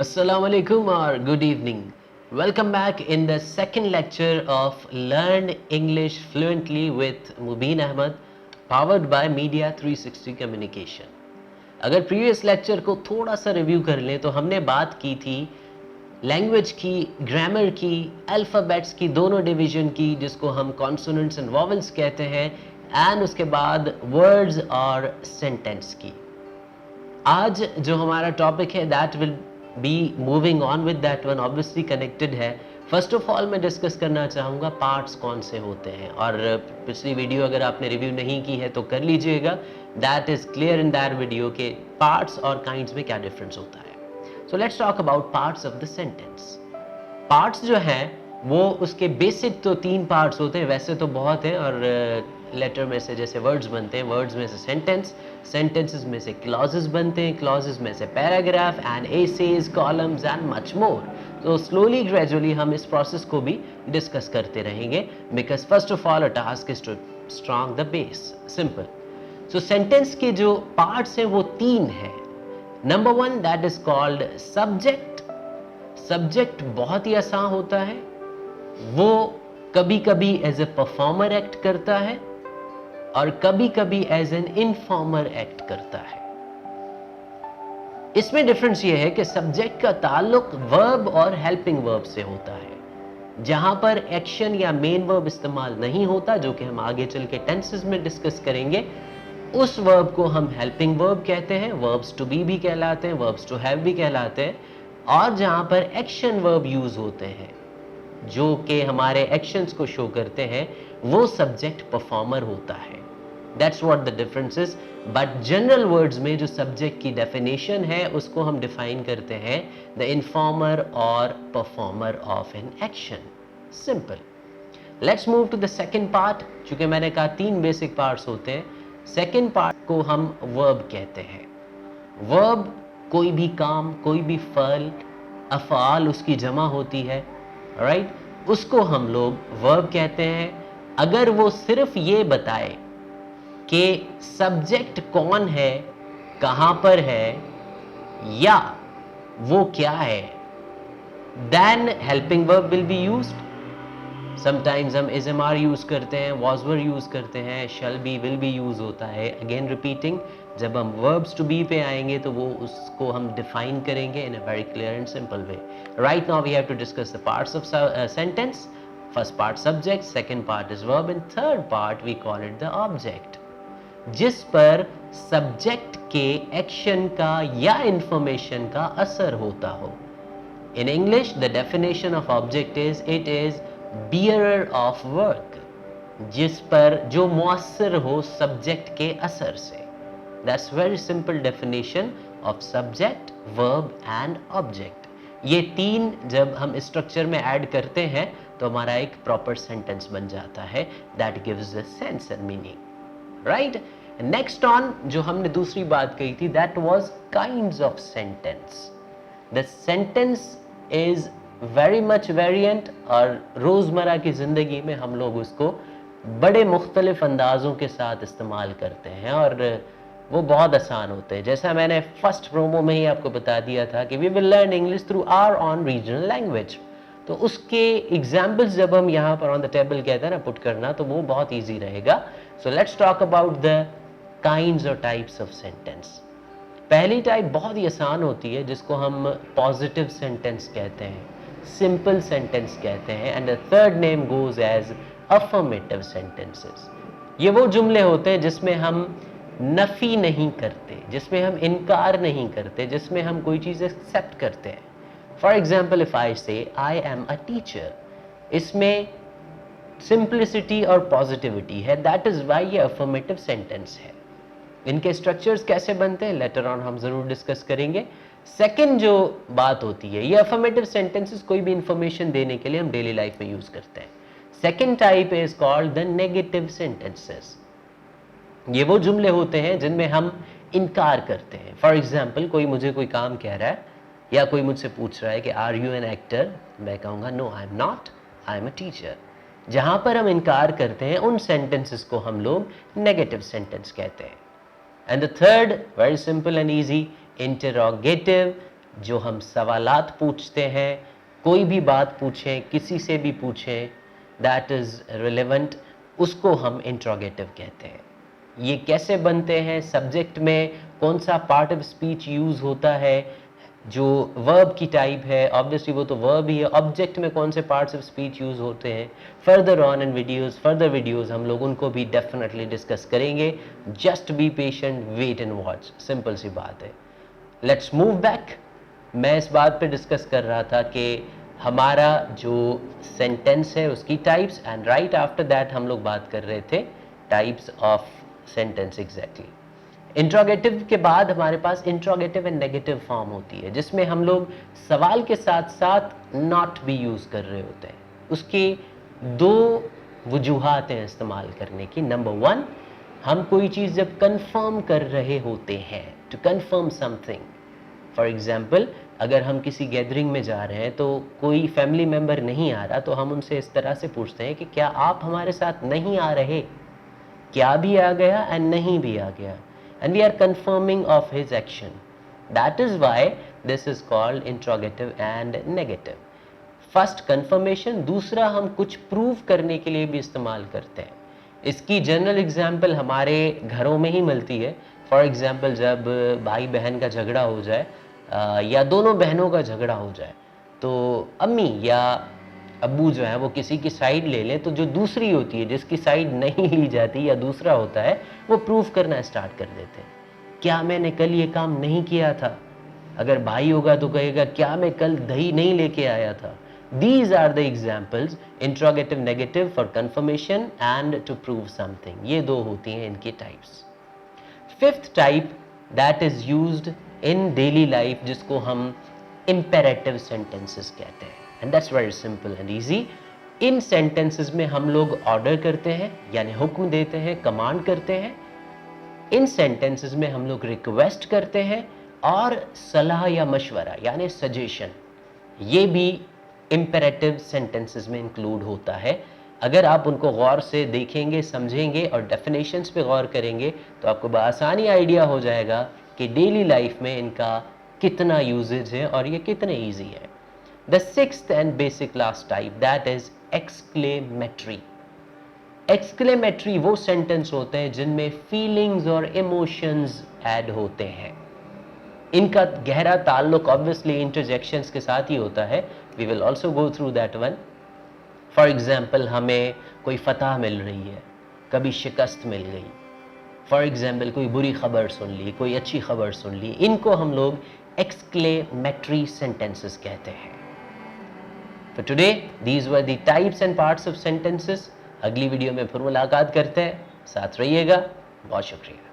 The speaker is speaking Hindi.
Assalamu alaikum or good evening. Welcome back in the second lecture of Learn English Fluently with Mubin Ahmed, powered by Media 360 Communication. अगर प्रीवियस लेक्चर को थोड़ा सा रिव्यू कर लें तो हमने बात की थी लैंग्वेज की, ग्रामर की, अल्फ़ाबेट्स की, दोनों डिवीजन की, जिसको हम कॉन्सोनेंट्स एंड वॉवल्स कहते हैं, एंड उसके बाद वर्ड्स और सेंटेंस की. आज जो हमारा टॉपिक है that will be moving on with that one, obviously connected है. फर्स्ट ऑफ ऑल मैं डिस्कस करना चाहूँगा पार्ट्स कौन से होते हैं, और पिछली वीडियो अगर आपने रिव्यू नहीं की है तो कर लीजिएगा. That is clear in that video के पार्ट्स और काइंड्स में क्या डिफरेंस होता है. So let's talk about parts of the sentence. Parts जो हैं वो उसके बेसिक तो 3 पार्ट्स होते हैं, वैसे तो बहुत हैं, और लेटर में से जैसे वर्ड्स बनते हैं, वर्ड्स में से सेंटेंस, सेंटेंसेस में से क्लॉजेस बनते हैं, क्लॉजेस में से paragraph and essays, columns and much more. तो स्लोली ग्रेजुअली हम इस प्रोसेस को भी डिस्कस करते रहेंगे, because first of all a task is to strong the base. Simple. So sentence के जो पार्ट्स हैं वो 3 हैं. Number 1 that is called subject. Subject बहुत ही आसान होता है, वो कभी कभी एज ए परफॉर्मर एक्ट करता है और कभी कभी एज एन इनफॉर्मर एक्ट करता है. इसमें डिफरेंस ये है कि सब्जेक्ट का ताल्लुक वर्ब और हेल्पिंग वर्ब से होता है. जहां पर एक्शन या मेन वर्ब इस्तेमाल नहीं होता, जो कि हम आगे चल के टेंसेस में डिस्कस करेंगे, उस वर्ब को हम हेल्पिंग वर्ब कहते हैं. वर्ब्स टू बी भी कहलाते हैं, वर्ब्स टू हैव भी कहलाते हैं. और जहां पर एक्शन वर्ब यूज होते हैं जो कि हमारे एक्शंस को शो करते हैं, वो सब्जेक्ट परफॉर्मर होता है. That's what the difference is. But general words में जो सब्जेक्ट की डेफिनेशन है उसको हम डिफाइन करते हैं द इन्फॉर्मर और performer of an action. Simple. Let's move to the second part. चूंकि मैंने कहा 3 बेसिक पार्ट्स होते हैं, सेकेंड पार्ट को हम वर्ब कहते हैं. वर्ब कोई भी काम, कोई भी फल, अफ़आल उसकी जमा होती है, राइट, उसको हम लोग वर्ब कहते हैं. अगर वो सिर्फ ये बताए कि सब्जेक्ट कौन है, कहां पर है, या वो क्या है, then helping verb will be used. Sometimes हम इज एम आर यूज करते हैं, वॉज वर यूज करते हैं, shall be, will be use होता है. अगेन रिपीटिंग, जब हम वर्ब्स टू बी पे आएंगे तो वो उसको हम डिफाइन करेंगे in a very clear and simple way. Right now we have to discuss the parts of sentence. First part subject, second part is verb, and third part we call it the object, जिस पर सब्जेक्ट के एक्शन का या इंफॉर्मेशन का असर होता हो. In English the definition of object is it is bearer of work, जिस पर जो मुअस्सर हो सब्जेक्ट के असर से. That's very simple definition of subject, verb and object. ये 3 जब हम स्ट्रक्चर में ऐड करते हैं तो हमारा एक प्रॉपर सेंटेंस बन जाता है. That gives the sense and meaning, right. Next on जो हमने दूसरी बात कही थी, that was kinds of sentence. The sentence is very much variant, और रोज़मर्रा की ज़िंदगी में हम लोग उसको बड़े मुख्तलिफ अंदाज़ों के साथ इस्तेमाल करते हैं, और वो बहुत आसान होते हैं. जैसा मैंने फर्स्ट प्रोमो में ही आपको बता दिया था कि we will learn English through our on regional language. तो उसके एग्जाम्पल्स जब हम यहाँ पर ऑन द टेबल कहते हैं ना पुट करना, तो वो बहुत ईजी रहेगा. So let's talk about the kinds और टाइप्स ऑफ सेंटेंस. पहली टाइप बहुत ही आसान होती है, जिसको हम पॉजिटिव सेंटेंस कहते हैं, सिंपल सेंटेंस कहते हैं, and the third name goes as affirmative sentences. ये वो जुमले होते हैं जिसमें हम नफी नहीं करते, जिसमें हम इनकार नहीं करते, जिसमें हम कोई चीज़ एक्सेप्ट करते हैं. फॉर एग्जाम्पल, इफ आई से आई एम अ टीचर, इसमें सिंप्लिसिटी और पॉजिटिविटी है. दैट इज वाई ये अफर्मेटिव सेंटेंस है. इनके स्ट्रक्चर्स कैसे बनते हैं लेटर ऑन हम जरूर डिस्कस करेंगे. सेकंड जो बात होती है, ये अफर्मेटिव सेंटेंसेस कोई भी इंफॉर्मेशन देने के लिए हम डेली लाइफ में यूज करते हैं. Second type is called the negative sentences. ये वो जुमले होते हैं जिनमें हम इनकार करते हैं. फॉर एग्जाम्पल, कोई मुझे कोई काम कह रहा है, या कोई मुझसे पूछ रहा है कि आर यू एन एक्टर, मैं कहूँगा no I am not, I am a teacher. जहां पर हम इनकार करते हैं उन सेंटेंसेस को हम लोग नेगेटिव सेंटेंस कहते हैं. And the third, very simple and easy, interrogative जो हम सवालात पूछते हैं, कोई भी बात पूछें, किसी से भी पूछें, दैट इज़ रिलेवेंट, उसको हम इंट्रोगेटिव कहते हैं। ये कैसे बनते हैं, सब्जेक्ट में कौन सा पार्ट ऑफ स्पीच यूज़ होता है, जो वर्ब की टाइप है, ऑब्वियसली वो तो वर्ब ही है, ऑब्जेक्ट में कौन से पार्ट्स ऑफ स्पीच यूज़ होते हैं, further on in further videos हम लोग उनको भी डेफिनेटली डिस्कस करेंगे। Just be patient, wait and watch, simple सी बात है। Let's move back. मैं इस बात पे डिस्कस कर रहा था कि हमारा जो सेंटेंस है उसकी types, and right after that हम लोग बात कर रहे थे types of sentence exactly. Interrogative के बाद हमारे पास इंट्रोगेटिव एंड नेगेटिव फॉर्म होती है, जिसमें हम लोग सवाल के साथ साथ नॉट भी यूज़ कर रहे होते हैं। उसकी दो वजूहात हैं इस्तेमाल करने की। नंबर वन, हम कोई चीज़ जब कंफर्म कर रहे होते हैं, to confirm something. For example, अगर हम किसी गैदरिंग में जा रहे हैं तो कोई फैमिली मेम्बर नहीं आ रहा, तो हम उनसे इस तरह से पूछते हैं कि क्या आप हमारे साथ नहीं आ रहे, क्या भी आ गया एंड नहीं भी आ गया, and we are confirming of his action. That is why this is called interrogative and negative. First confirmation, दूसरा हम कुछ प्रूव करने के लिए भी इस्तेमाल करते हैं। इसकी जनरल एग्जाम्पल हमारे घरों में ही मिलती है। फॉर एग्जाम्पल, जब भाई बहन का झगड़ा हो जाए या दोनों बहनों का झगड़ा हो जाए, तो अम्मी या अब्बू जो है वो किसी की साइड ले लें, तो जो दूसरी होती है, जिसकी साइड नहीं ली जाती या दूसरा होता है, वो प्रूफ करना स्टार्ट कर देते हैं। क्या मैंने कल ये काम नहीं किया था? अगर भाई होगा तो कहेगा क्या मैं कल दही नहीं लेके आया था? These are the examples, interrogative negative for confirmation and to prove something. ये दो होती हैं इनकी types. Fifth type, that is used in daily life, जिसको हम imperative sentences कहते हैं, and that's very simple and easy. In sentences में हम लोग ऑर्डर करते हैं, यानी हुक्म देते हैं, कमांड करते हैं। इन sentences में हम लोग रिक्वेस्ट करते हैं, और सलाह या मशवरा यानी सजेशन, ये भी imperative sentences में इंक्लूड होता है। अगर आप उनको गौर से देखेंगे, समझेंगे और डेफिनेशंस पे गौर करेंगे, तो आपको बआसानी आइडिया हो जाएगा कि डेली लाइफ में इनका कितना यूजेज है और ये कितने ईजी है। The sixth and basic last type, that is exclamatory. Exclamatory वो सेंटेंस होते हैं जिनमें फीलिंग्स और इमोशंस ऐड होते हैं। इनका गहरा ताल्लुक ऑब्वियसली इंटरजेक्शंस के साथ ही होता है। We will also go through that one. For example, हमें कोई फतह मिल रही है, कभी शिकस्त मिल गई। फॉर एग्जाम्पल, कोई बुरी खबर सुन ली, कोई अच्छी खबर सुन ली, इनको हम लोग एक्सक्लेमेटरी सेंटेंसेस कहते हैं। For today, these were the types and parts of sentences. अगली वीडियो में फिर मुलाकात करते हैं, साथ रहिएगा, बहुत शुक्रिया।